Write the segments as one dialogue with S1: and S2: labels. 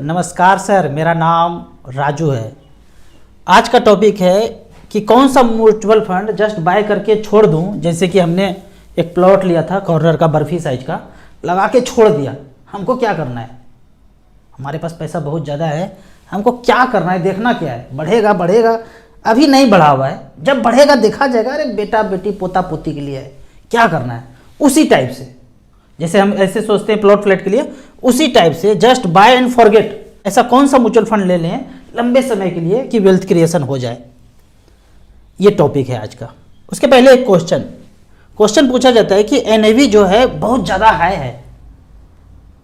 S1: नमस्कार सर, मेरा नाम राजू है। आज का टॉपिक है कि कौन सा म्यूचुअल फंड जस्ट बाय करके छोड़ दूं। जैसे कि हमने एक प्लॉट लिया था कॉर्नर का, बर्फी साइज का, लगा के छोड़ दिया। हमको क्या करना है? हमारे पास पैसा बहुत ज़्यादा है, हमको क्या करना है, देखना क्या है? बढ़ेगा बढ़ेगा, अभी नहीं बढ़ा हुआ है, जब बढ़ेगा देखा जाएगा। अरे बेटा बेटी पोता पोती के लिए है, क्या करना है? उसी टाइप से, जैसे हम ऐसे सोचते हैं प्लॉट फ्लैट के लिए, उसी टाइप से जस्ट बाय एंड फॉरगेट। ऐसा कौन सा म्यूचुअल फंड ले लें लंबे समय के लिए कि वेल्थ क्रिएशन हो जाए? ये टॉपिक है आज का। उसके पहले एक क्वेश्चन पूछा जाता है कि एनएवी जो है बहुत ज़्यादा हाई है,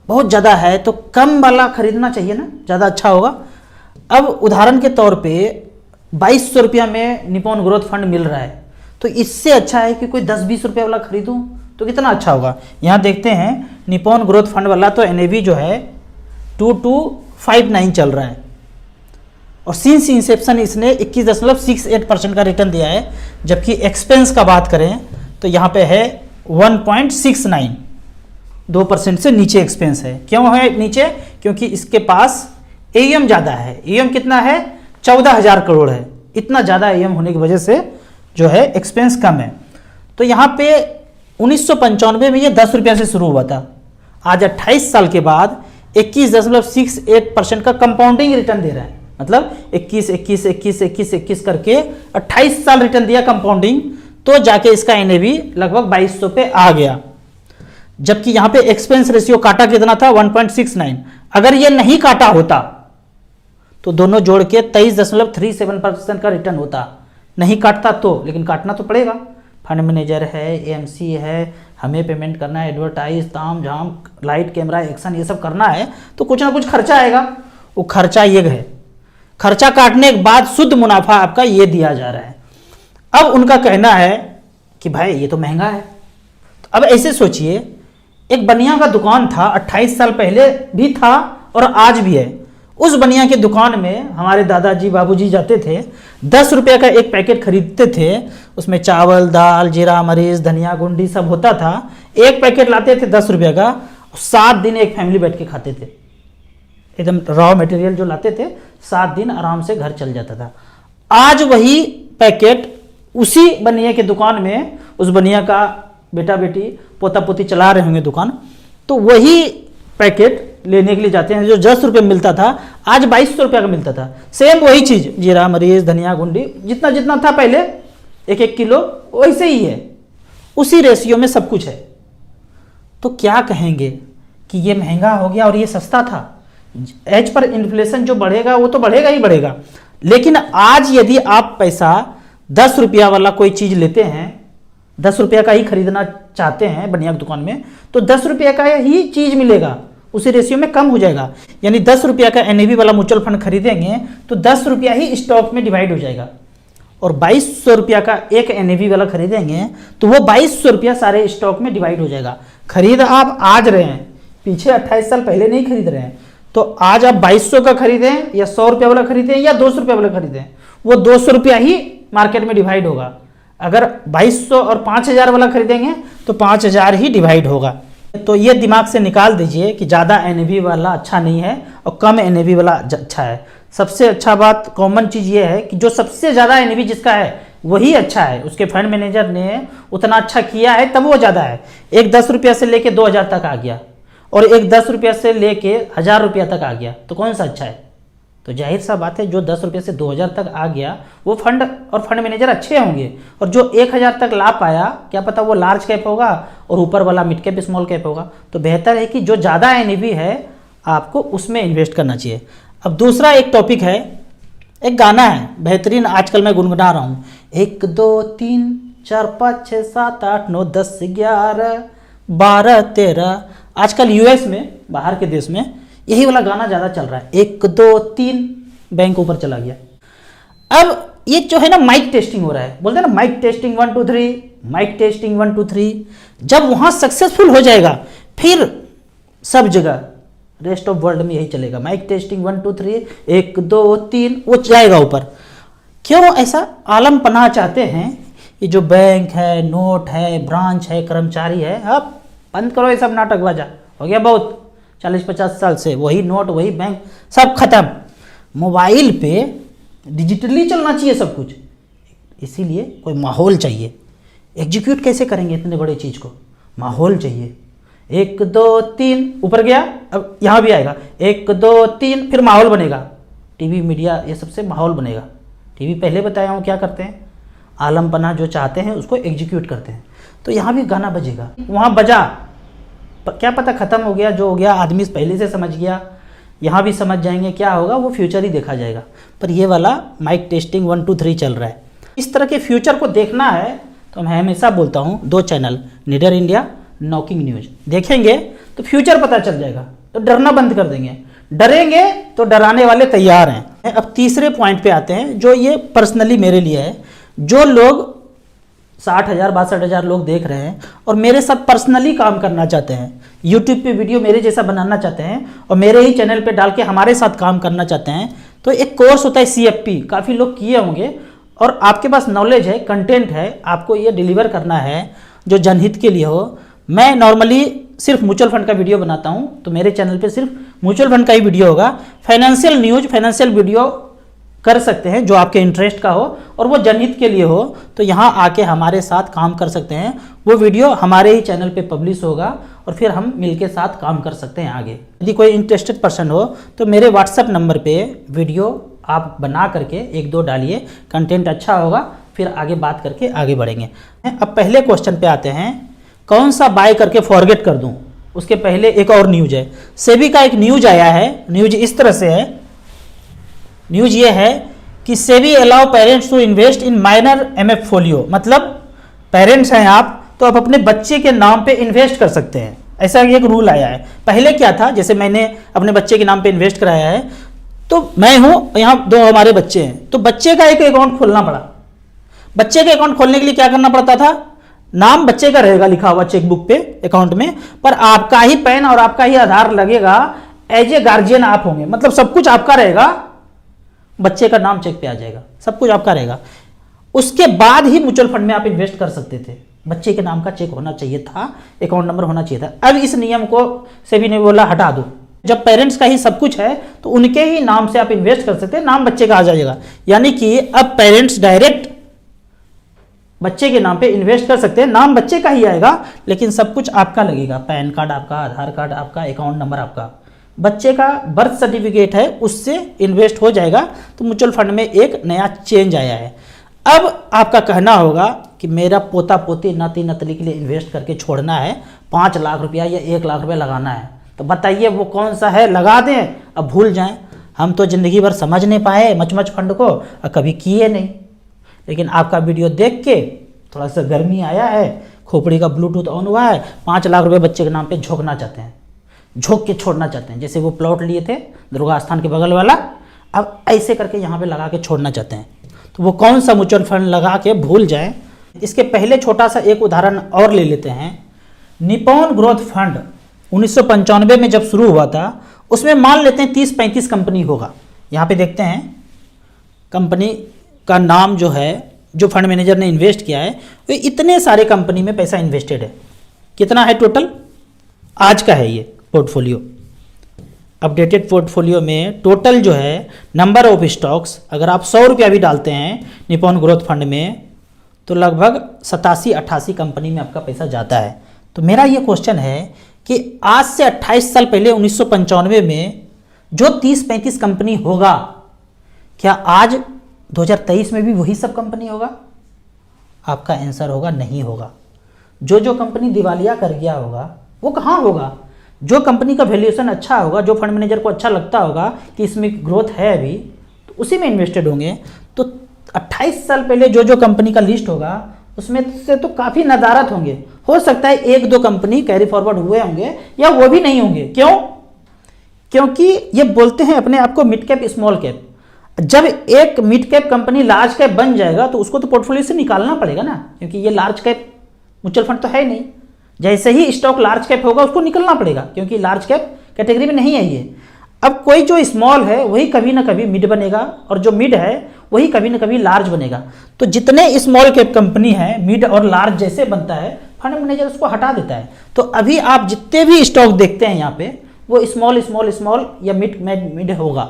S1: बहुत ज़्यादा है, तो कम वाला खरीदना चाहिए ना, ज़्यादा अच्छा होगा। अब उदाहरण के तौर पे 2200 रुपया में निपॉन ग्रोथ फंड मिल रहा है, तो इससे अच्छा है कि कोई 10-20 रुपये वाला खरीदूं तो कितना अच्छा होगा। यहाँ देखते हैं निपॉन ग्रोथ फंड वाला तो एनएवी जो है 2259 चल रहा है, और सिंस इंसेप्शन इसने 21.68% का रिटर्न दिया है। जबकि एक्सपेंस का बात करें तो यहाँ पे है 1.69, 2% से नीचे एक्सपेंस है। क्यों है नीचे? क्योंकि इसके पास एएम ज़्यादा है। एएम कितना है? 14,000 करोड़ है। इतना ज़्यादा एएम होने की वजह से जो है एक्सपेंस कम है। तो यहाँ पे 1995 में ये 10 रुपया से शुरू हुआ था। आज 28 साल के बाद 21.68% का कंपाउंडिंग रिटर्न दे रहा है। मतलब 21 करके 28 साल रिटर्न दिया कंपाउंडिंग, तो जाके इसका एनएवी लगभग 2200 पे आ गया। जबकि यहाँ पे एक्सपेंस रेशियो काटा कितना था? 1.69। अगर ये नहीं काटा होता तो दोनों जोड़ के 23.37% का रिटर्न होता। नहीं काटता तो, लेकिन काटना तो पड़ेगा। फंड मैनेजर है, एएमसी है, हमें पेमेंट करना है, एडवर्टाइज, ताम झाम, लाइट, कैमरा, एक्शन, ये सब करना है, तो कुछ ना कुछ खर्चा आएगा। वो खर्चा ये है, खर्चा काटने के बाद शुद्ध मुनाफा आपका ये दिया जा रहा है। अब उनका कहना है कि भाई ये तो महंगा है। तो अब ऐसे सोचिए, एक बनिया का दुकान था, 28 साल पहले भी था और आज भी है। उस बनिया के दुकान में हमारे दादाजी बाबूजी जाते थे, 10 रुपये का एक पैकेट खरीदते थे। उसमें चावल, दाल, जीरा, मरीच, धनिया गुंडी सब होता था। एक पैकेट लाते थे 10 रुपये का, 7 दिन एक फैमिली बैठ के खाते थे। एकदम रॉ मटेरियल जो लाते थे, 7 दिन आराम से घर चल जाता था। आज वही पैकेट उसी बनिया के दुकान में, उस बनिया का बेटा बेटी पोता पोती चला रहे होंगे दुकान, तो वही पैकेट लेने के लिए जाते हैं। जो 10 रुपये मिलता था आज 2200 रुपये का मिलता था। सेम वही चीज़, जीरा, मरीच, धनिया गुंडी, जितना जितना था पहले 1-1 किलो, वैसे ही है। उसी रेशियो में सब कुछ है। तो क्या कहेंगे कि ये महंगा हो गया और ये सस्ता था? एज पर इन्फ्लेशन जो बढ़ेगा वो तो बढ़ेगा ही बढ़ेगा। लेकिन आज यदि आप पैसा 10 रुपया वाला कोई चीज़ लेते हैं, 10 रुपया का ही खरीदना चाहते हैं बनिया की दुकान में, तो 10 रुपये का ही चीज़ मिलेगा, उसी रेशियो में कम हो जाएगा। यानी 10 रुपया का एनएवी वाला म्यूचुअल फंड खरीदेंगे तो 10 रुपया ही स्टॉक में डिवाइड हो जाएगा। और 2200 रुपया का एक एनएवी वाला खरीदेंगे तो वो 2200 रुपया सारे स्टॉक में डिवाइड हो जाएगा। खरीद आप आज रहे हैं, पीछे 28 साल पहले नहीं खरीद रहे हैं। तो आज आप 2200 का खरीदें या 100 रुपया वाला खरीदें या 200 रुपया वाला खरीदें, वो 200 रुपया ही मार्केट में डिवाइड होगा। अगर 2200 और 5000 वाला खरीदेंगे तो 5000 ही डिवाइड होगा। तो ये दिमाग से निकाल दीजिए कि ज़्यादा एनएवी वाला अच्छा नहीं है और कम एनएवी वाला अच्छा है। सबसे अच्छा बात, कॉमन चीज़ ये है कि जो सबसे ज़्यादा एनएवी जिसका है वही अच्छा है। उसके फंड मैनेजर ने उतना अच्छा किया है तब वो ज़्यादा है। एक 10 रुपया से लेके 2000 तक आ गया और एक 10 रुपया से लेके 1000 रुपया तक आ गया, तो कौन सा अच्छा है? तो जाहिर सा बात है, जो 10 रुपये से 2000 तक आ गया वो फंड और फंड मैनेजर अच्छे होंगे। और जो 1000 तक ला पाया, क्या पता वो लार्ज कैप होगा और ऊपर वाला मिड कैप स्मॉल कैप होगा। तो बेहतर है कि जो ज़्यादा एनएवी है आपको उसमें इन्वेस्ट करना चाहिए। अब दूसरा एक टॉपिक है, एक गाना है बेहतरीन, आजकल मैं गुनगुना रहा हूँ। 1 2 3 4 5 6 7 8 9 10 11 12 13। आजकल यूएस में, बाहर के देश में यही वाला गाना ज़्यादा चल रहा है। 1 2 3 बैंक ऊपर चला गया। अब ये जो है ना, माइक टेस्टिंग हो रहा है, बोलते हैं ना माइक टेस्टिंग 1 2 3, माइक टेस्टिंग 1 2 3। जब वहाँ सक्सेसफुल हो जाएगा फिर सब जगह रेस्ट ऑफ वर्ल्ड में यही चलेगा, माइक टेस्टिंग 1 2 3, 1 2 3, वो जाएगा ऊपर। क्यों ऐसा? आलम पनाह चाहते हैं। ये जो बैंक है, नोट है, ब्रांच है, कर्मचारी है, अब बंद करो ये सब नाटक बाजा, हो गया बहुत। 40-50 साल से वही नोट, वही बैंक, सब खत्म। मोबाइल पे डिजिटली चलना चाहिए सब कुछ, इसीलिए कोई माहौल चाहिए। एग्जीक्यूट कैसे करेंगे इतने बड़े चीज़ को? माहौल चाहिए। 1 2 3 ऊपर गया, अब यहाँ भी आएगा 1 2 3, फिर माहौल बनेगा। टीवी मीडिया ये सबसे माहौल बनेगा। टीवी पहले बताया हूँ क्या करते हैं, आलमपना जो चाहते हैं उसको एग्जीक्यूट करते हैं। तो यहाँ भी गाना बजेगा, वहाँ बजा, क्या पता ख़त्म हो गया, जो हो गया आदमी पहले से समझ गया, यहाँ भी समझ जाएंगे क्या होगा, वो फ्यूचर ही देखा जाएगा। पर ये वाला माइक टेस्टिंग 1 2 3 चल रहा है। इस तरह के फ्यूचर को देखना है तो मैं हमेशा बोलता हूँ 2 चैनल, निडर इंडिया, नॉकिंग न्यूज देखेंगे तो फ्यूचर पता चल जाएगा, तो डरना बंद कर देंगे। डरेंगे तो डराने वाले तैयार हैं। अब तीसरे पॉइंट पे आते हैं जो ये पर्सनली मेरे लिए है। जो लोग 60,000 62,000 लोग देख रहे हैं और मेरे साथ पर्सनली काम करना चाहते हैं, यूट्यूब पे वीडियो मेरे जैसा बनाना चाहते हैं और मेरे ही चैनल पे डाल के हमारे साथ काम करना चाहते हैं, तो एक कोर्स होता है CFP, काफ़ी लोग किए होंगे और आपके पास नॉलेज है, कंटेंट है, आपको ये डिलीवर करना है जो जनहित के लिए हो। मैं नॉर्मली सिर्फ म्यूचुअल फंड का वीडियो बनाता हूँ, तो मेरे चैनल पे सिर्फ म्यूचुअल फंड का ही वीडियो होगा। फाइनेंशियल न्यूज, फाइनेंशियल वीडियो कर सकते हैं जो आपके इंटरेस्ट का हो और वो जनहित के लिए हो, तो यहाँ आके हमारे साथ काम कर सकते हैं। वो वीडियो हमारे ही चैनल पे पब्लिश होगा और फिर हम मिलके साथ काम कर सकते हैं आगे। यदि कोई इंटरेस्टेड पर्सन हो तो मेरे व्हाट्सएप नंबर पे वीडियो आप बना करके 1 2 डालिए, कंटेंट अच्छा होगा, फिर आगे बात करके आगे बढ़ेंगे। अब पहले क्वेश्चन पे आते हैं, कौन सा बाय करके फॉरगेट कर दूं? उसके पहले एक और न्यूज है, सेबी का एक न्यूज आया है। न्यूज इस तरह से है, न्यूज ये है कि SEBI allow parents to invest in minor MF folio, मतलब पेरेंट्स हैं आप तो आप अपने बच्चे के नाम पे इन्वेस्ट कर सकते हैं, ऐसा एक रूल आया है। पहले क्या था, जैसे मैंने अपने बच्चे के नाम पे इन्वेस्ट कराया है, तो मैं हूँ, यहाँ 2 हमारे बच्चे हैं, तो बच्चे का एक अकाउंट खोलना पड़ा। बच्चे के अकाउंट खोलने के लिए क्या करना पड़ता था, नाम बच्चे का रहेगा लिखा हुआ चेकबुक पे अकाउंट में, पर आपका ही पैन और आपका ही आधार लगेगा, एज ए गार्जियन आप होंगे, मतलब सब कुछ आपका रहेगा, बच्चे का नाम चेक पे आ जाएगा, सब कुछ आपका रहेगा। उसके बाद ही म्यूचुअल फंड में आप इन्वेस्ट कर सकते थे, बच्चे के नाम का चेक होना चाहिए था, अकाउंट नंबर होना चाहिए था। अब इस नियम को सेबी ने बोला हटा दो, जब पेरेंट्स का ही सब कुछ है तो उनके ही नाम से आप इन्वेस्ट कर सकते हैं, नाम बच्चे का आ जाएगा। यानी कि अब पेरेंट्स डायरेक्ट बच्चे के नाम पे इन्वेस्ट कर सकते हैं, नाम बच्चे का ही आएगा लेकिन सब कुछ आपका लगेगा, पैन कार्ड आपका, आधार कार्ड आपका, अकाउंट नंबर आपका, बच्चे का बर्थ सर्टिफिकेट है उससे इन्वेस्ट हो जाएगा। तो म्यूचुअल फंड में एक नया चेंज आया है। अब आपका कहना होगा कि मेरा पोता पोती नाती नतली के लिए इन्वेस्ट करके छोड़ना है, 5 लाख रुपया या 1 लाख रुपया लगाना है, तो बताइए वो कौन सा है, लगा दें अब भूल जाएं। हम तो ज़िंदगी भर समझ नहीं पाए मच फंड को और कभी किए नहीं, लेकिन आपका वीडियो देख के थोड़ा सा गर्मी आया है, खोपड़ी का ब्लूटूथ ऑन हुआ है, 5 लाख रुपये बच्चे के नाम पे झोंकना चाहते हैं, झोंक के छोड़ना चाहते हैं। जैसे वो प्लॉट लिए थे दुर्गा स्थान के बगल वाला, अब ऐसे करके यहाँ पे लगा के छोड़ना चाहते हैं। तो वो कौन सा म्यूचुअल फंड लगा के भूल जाएं। इसके पहले छोटा सा एक उदाहरण और ले लेते हैं। निपॉन ग्रोथ फंड 1995 में जब शुरू हुआ था, उसमें मान लेते हैं 30-35 कंपनी होगा। यहाँ पे देखते हैं कंपनी का नाम जो है, जो फंड मैनेजर ने इन्वेस्ट किया है, वो इतने सारे कंपनी में पैसा इन्वेस्टेड है। कितना है टोटल, आज का है ये पोर्टफोलियो, अपडेटेड पोर्टफोलियो में टोटल जो है नंबर ऑफ स्टॉक्स, अगर आप 100 रुपया भी डालते हैं निपॉन ग्रोथ फंड में तो लगभग 87-88 कंपनी में आपका पैसा जाता है। तो मेरा ये क्वेश्चन है कि आज से 28 साल पहले 1995 में जो 30-35 कंपनी होगा, क्या आज 2023 में भी वही सब कंपनी होगा? आपका आंसर होगा नहीं होगा। जो कंपनी दिवालिया कर गया होगा वो कहाँ होगा? जो कंपनी का वैल्यूएशन अच्छा होगा, जो फंड मैनेजर को अच्छा लगता होगा कि इसमें ग्रोथ है अभी, तो उसी में इन्वेस्टेड होंगे। तो 28 साल पहले जो कंपनी का लिस्ट होगा उसमें से तो काफ़ी नदारत होंगे। हो सकता है 1-2 कंपनी कैरी फॉरवर्ड हुए होंगे या वो भी नहीं होंगे। क्यों? क्योंकि ये बोलते हैं अपने आप को मिड कैप स्मॉल कैप। जब एक mid cap company large cap बन जाएगा तो उसको तो पोर्टफोलियो से निकालना पड़ेगा ना, क्योंकि ये लार्ज कैप म्यूचुअल फंड तो है नहीं। जैसे ही स्टॉक लार्ज कैप होगा उसको निकलना पड़ेगा, क्योंकि लार्ज कैप कैटेगरी में नहीं है ये। अब कोई जो स्मॉल है वही कभी ना कभी मिड बनेगा और जो मिड है वही कभी ना कभी लार्ज बनेगा। तो जितने स्मॉल कैप कंपनी है मिड और लार्ज जैसे बनता है, फंड मैनेजर उसको हटा देता है। तो अभी आप जितने भी स्टॉक देखते हैं यहाँ पे, वो स्मॉल स्मॉल स्मॉल या मिड मिड होगा,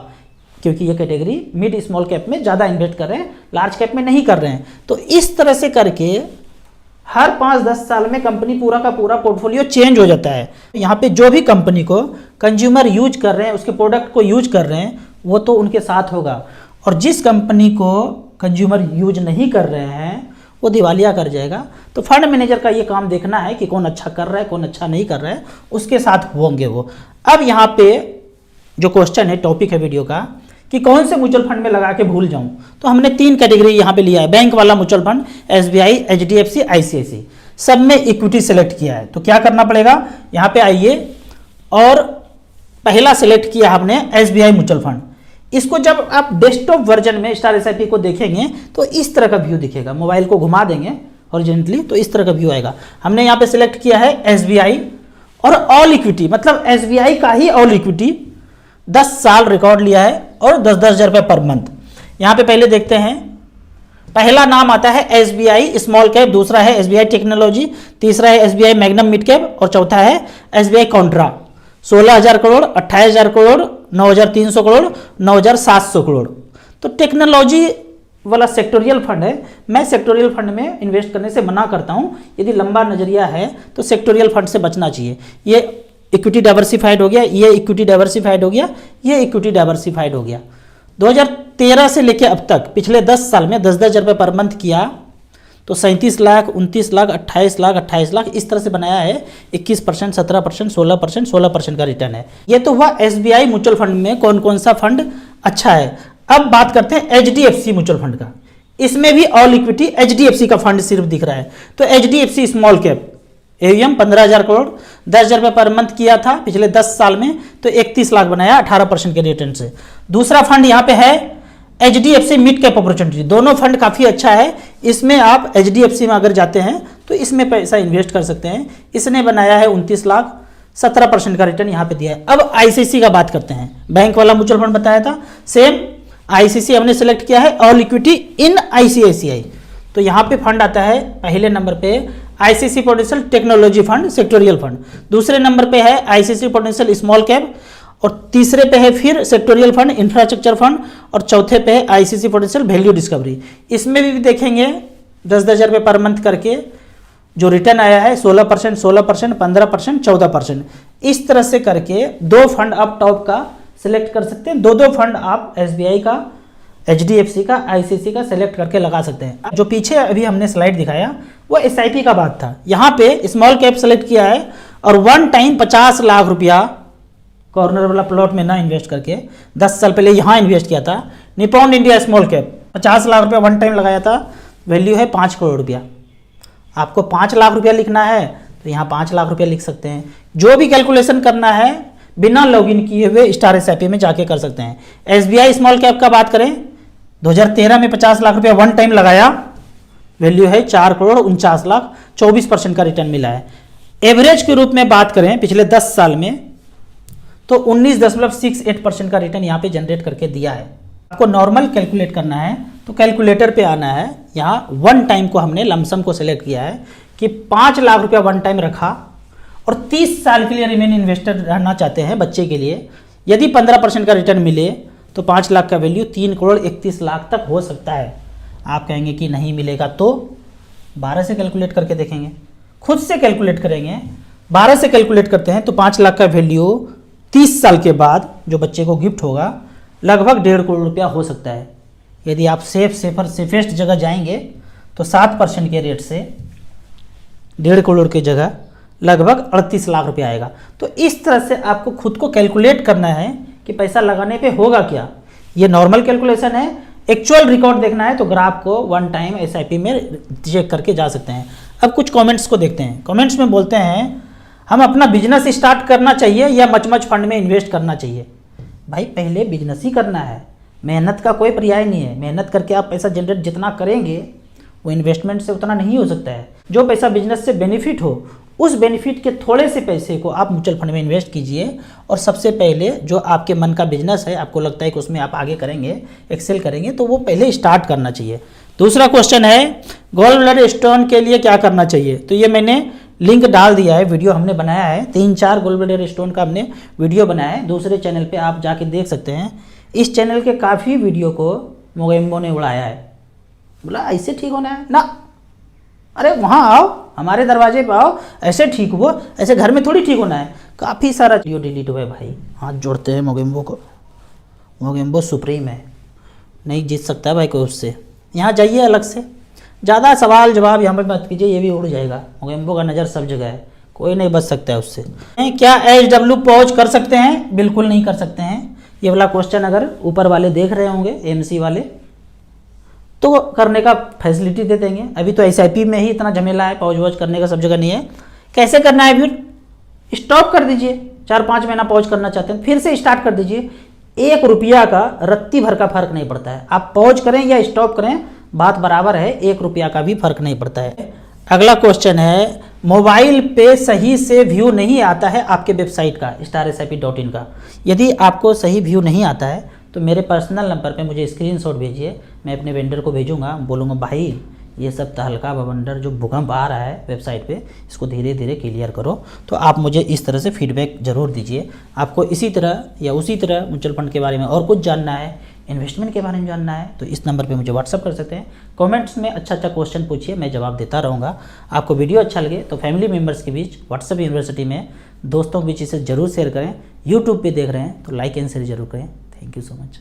S1: क्योंकि ये कैटेगरी मिड स्मॉल कैप में ज़्यादा इन्वेस्ट कर रहे हैं, लार्ज कैप में नहीं कर रहे हैं। तो इस तरह से करके हर 5-10 साल में कंपनी पूरा का पूरा पोर्टफोलियो चेंज हो जाता है। यहाँ पे जो भी कंपनी को कंज्यूमर यूज कर रहे हैं, उसके प्रोडक्ट को यूज कर रहे हैं, वो तो उनके साथ होगा, और जिस कंपनी को कंज्यूमर यूज नहीं कर रहे हैं वो दिवालिया कर जाएगा। तो फंड मैनेजर का ये काम देखना है कि कौन अच्छा कर रहा है, कौन अच्छा नहीं कर रहा है, उसके साथ होंगे वो। अब यहाँ पे जो क्वेश्चन है, टॉपिक है वीडियो का, कि कौन से म्यूचुअल फंड में लगा के भूल जाऊं, तो हमने 3 कैटेगरी यहाँ पे लिया है। बैंक वाला mutual fund, SBI, HDFC, ICICI, सब में इक्विटी सेलेक्ट किया है। तो क्या करना पड़ेगा, यहाँ पे आइए, और पहला सेलेक्ट किया हमने SBI म्यूचुअल फंड। इसको जब आप डेस्कटॉप वर्जन में स्टार SIP को देखेंगे तो इस तरह का व्यू दिखेगा। मोबाइल को घुमा देंगे हॉरिजॉन्टली तो इस तरह का व्यू आएगा। हमने यहाँ पे सिलेक्ट किया है SBI और ऑल इक्विटी, मतलब SBI का ही ऑल इक्विटी 10 साल रिकॉर्ड लिया है और 10-10 हज़ार रुपये पर मंथ। यहाँ पे पहले देखते हैं, पहला नाम आता है SBI स्मॉल कैप, दूसरा है SBI टेक्नोलॉजी, तीसरा है SBI मैग्नम मिड कैप और चौथा है SBI कॉन्ट्रा। 16,000 करोड़, 28,000 करोड़, 9,300 करोड़, 9,700 करोड़। तो टेक्नोलॉजी वाला सेक्टोरियल फंड है। मैं सेक्टोरियल फंड में इन्वेस्ट करने से मना करता हूँ। यदि लंबा नजरिया है तो सेक्टोरियल फंड से बचना चाहिए। ये इक्विटी डाइवर्सिफाइड हो गया, ये इक्विटी डाइवर्सिफाइड हो गया, ये इक्विटी डाइवर्सिफाइड हो गया। 2013 से लेकर अब तक पिछले 10 साल में 10-10 हज़ार रुपये पर मंथ किया तो 37 लाख, 29 लाख, 28 लाख, 28 लाख, इस तरह से बनाया है। 21%, 17%, 16%, 16% का रिटर्न है। ये तो हुआ SBI म्यूचुअल फंड में कौन कौन सा फंड अच्छा है। अब बात करते हैं HDFC म्यूचुअल फंड का। इसमें भी ऑल इक्विटी HDFC का फंड सिर्फ दिख रहा है। तो HDFC small cap AUM 15,000 crore, 10,000 रुपये पर मंथ किया था पिछले 10 साल में, तो 31 लाख बनाया 18% के रिटर्न से। दूसरा फंड यहाँ पे है HDFC मिड कैप अपॉर्चुनिटी। दोनों फंड काफ़ी अच्छा है। इसमें आप HDFC में अगर जाते हैं तो इसमें पैसा इन्वेस्ट कर सकते हैं। इसने बनाया है 29 लाख, 17% का रिटर्न यहाँ पे दिया है। अब ICICI का बात करते हैं। बैंक वाला म्यूचुअल फंड बताया था, सेम ICICI हमने सेलेक्ट किया है, ऑल इक्विटी इन ICICI। तो यहाँ पे फंड आता है पहले नंबर पे ICICI Prudential technology fund, sectoral fund. दूसरे नंबर पे है ICICI प्रोडेंशियल स्मॉल कैप, और तीसरे पे है फिर सेक्टोरियल फंड, इंफ्रास्ट्रक्चर फंड, और चौथे पे है ICICI प्रोडेंशियल वैल्यू डिस्कवरी। इसमें भी देखेंगे 10-10 हज़ार रुपये पर मंथ करके जो रिटर्न आया है 16%, 16%, 15%, 14%। इस तरह से करके 2 फंड आप टॉप का सिलेक्ट कर सकते हैं। 2-2 फंड आप SBI का, HDFC का, ICICI का सेलेक्ट करके लगा सकते हैं। जो पीछे अभी हमने स्लाइड दिखाया वो SIP का बात था। यहाँ पे स्मॉल कैप सेलेक्ट किया है और वन टाइम 50 लाख रुपया कॉर्नर वाला प्लॉट में ना इन्वेस्ट करके 10 साल पहले यहाँ इन्वेस्ट किया था। Nippon India small cap 50 lakh रुपया वन टाइम लगाया था, वैल्यू है 5 करोड़ रुपया। आपको 5 लाख रुपया लिखना है तो यहाँ 5 लाख रुपया लिख सकते हैं। जो भी कैलकुलेशन करना है बिना लॉगिन किए हुए स्टार SIP में जाके कर सकते हैं। SBI स्मॉल कैप का बात करें, 2013 में 50 लाख रुपया वन टाइम लगाया, वैल्यू है 4 करोड़ 49 लाख, 24% का रिटर्न मिला है। एवरेज के रूप में बात करें पिछले 10 साल में तो 19.68% का रिटर्न यहाँ पे जनरेट करके दिया है। आपको नॉर्मल कैलकुलेट करना है तो कैलकुलेटर पे आना है। यहाँ वन टाइम को हमने लमसम को सिलेक्ट किया है कि 5 लाख रुपया वन टाइम रखा और 30 साल के लिए रिमेन इन्वेस्टर रहना चाहते हैं बच्चे के लिए। यदि 15% का रिटर्न मिले तो 5 लाख का वैल्यू 3 करोड़ 31 लाख तक हो सकता है। आप कहेंगे कि नहीं मिलेगा तो 12 से कैलकुलेट करके देखेंगे, खुद से कैलकुलेट करेंगे। 12 से कैलकुलेट करते हैं तो 5 लाख का वैल्यू 30 साल के बाद जो बच्चे को गिफ्ट होगा लगभग 1.5 करोड़ रुपया हो सकता है। यदि आप सेफेस्ट जगह जाएंगे तो 7% के रेट से 1.5 करोड़ की जगह लगभग 38 लाख रुपया आएगा। तो इस तरह से आपको खुद को कैलकुलेट करना है कि पैसा लगाने पे होगा क्या। ये नॉर्मल कैलकुलेशन है। एक्चुअल रिकॉर्ड देखना है तो ग्राफ को वन टाइम SIP में चेक करके जा सकते हैं। अब कुछ कमेंट्स को देखते हैं। कमेंट्स में बोलते हैं हम अपना बिजनेस स्टार्ट करना चाहिए या मच फंड में इन्वेस्ट करना चाहिए। भाई पहले बिजनेस ही करना है, मेहनत का कोई पर्याय नहीं है। मेहनत करके आप पैसा जनरेट जितना करेंगे वो इन्वेस्टमेंट से उतना नहीं हो सकता है। जो पैसा बिजनेस से बेनिफिट हो उस बेनिफिट के थोड़े से पैसे को आप म्यूचुअल फंड में इन्वेस्ट कीजिए। और सबसे पहले जो आपके मन का बिजनेस है, आपको लगता है कि उसमें आप आगे करेंगे, एक्सेल करेंगे, तो वो पहले स्टार्ट करना चाहिए। दूसरा क्वेश्चन है गोल्ड ब्लड स्टोन के लिए क्या करना चाहिए। तो ये मैंने लिंक डाल दिया है, वीडियो हमने बनाया है, 3-4 गोल्ड ब्लेडेड स्टोन का हमने वीडियो बनाया है, दूसरे चैनल पे आप जाके देख सकते हैं। इस चैनल के काफ़ी वीडियो को मोगेम्बो ने उड़ाया है, बोला ऐसे ठीक होना है ना, अरे वहाँ आओ, हमारे दरवाजे पे आओ, ऐसे ठीक हुआ, ऐसे घर में थोड़ी ठीक होना है। काफ़ी सारा वीडियो डिलीट हुआ है भाई, हाथ जोड़ते हैं मोगेम्बो को, मोगेम्बो सुप्रीम है, नहीं जीत सकता है भाई कोई उससे। यहाँ जाइए अलग से, ज़्यादा सवाल जवाब यहाँ पर मत कीजिए, ये भी उड़ जाएगा। मोगेम्बो का नज़र सब जगह है, कोई नहीं बच सकता है उससे। क्या HW पहुँच कर सकते हैं? बिल्कुल नहीं कर सकते हैं। ये वाला क्वेश्चन अगर ऊपर वाले देख रहे होंगे, MC वाले, तो करने का फैसिलिटी दे देंगे। अभी तो SIP में ही इतना झमेला है, पहुँच वॉच करने का सब जगह नहीं है। कैसे करना है फिर? स्टॉप कर दीजिए, 4-5 महीना पहुँच करना चाहते हैं फिर से स्टार्ट कर दीजिए। 1 रुपया का रत्ती भर का फर्क नहीं पड़ता है, आप पॉज करें या स्टॉप करें बात बराबर है, 1 रुपया का भी फर्क नहीं पड़ता है। अगला क्वेश्चन है, मोबाइल पे सही से व्यू नहीं आता है आपके वेबसाइट का starsip.in का। यदि आपको सही व्यू नहीं आता है तो मेरे पर्सनल नंबर पे मुझे स्क्रीनशॉट भेजिए, मैं अपने वेंडर को भेजूंगा, बोलूँगा भाई ये सब तहलका बवंडर जो भूकंप आ रहा है वेबसाइट पे, इसको धीरे धीरे क्लियर करो। तो आप मुझे इस तरह से फीडबैक ज़रूर दीजिए। आपको इसी तरह या उसी तरह म्यूचुअल फंड के बारे में और कुछ जानना है, इन्वेस्टमेंट के बारे में जानना है, तो इस नंबर पे मुझे व्हाट्सअप कर सकते हैं। कमेंट्स में अच्छा क्वेश्चन पूछिए, मैं जवाब देता रहूँगा। आपको वीडियो अच्छा लगे तो फैमिली मेम्बर्स के बीच, व्हाट्सअप यूनिवर्सिटी में दोस्तों के बीच इसे ज़रूर शेयर करें। यूट्यूब पे देख रहे हैं तो लाइक एंड शेयर जरूर करें। Thank you so much.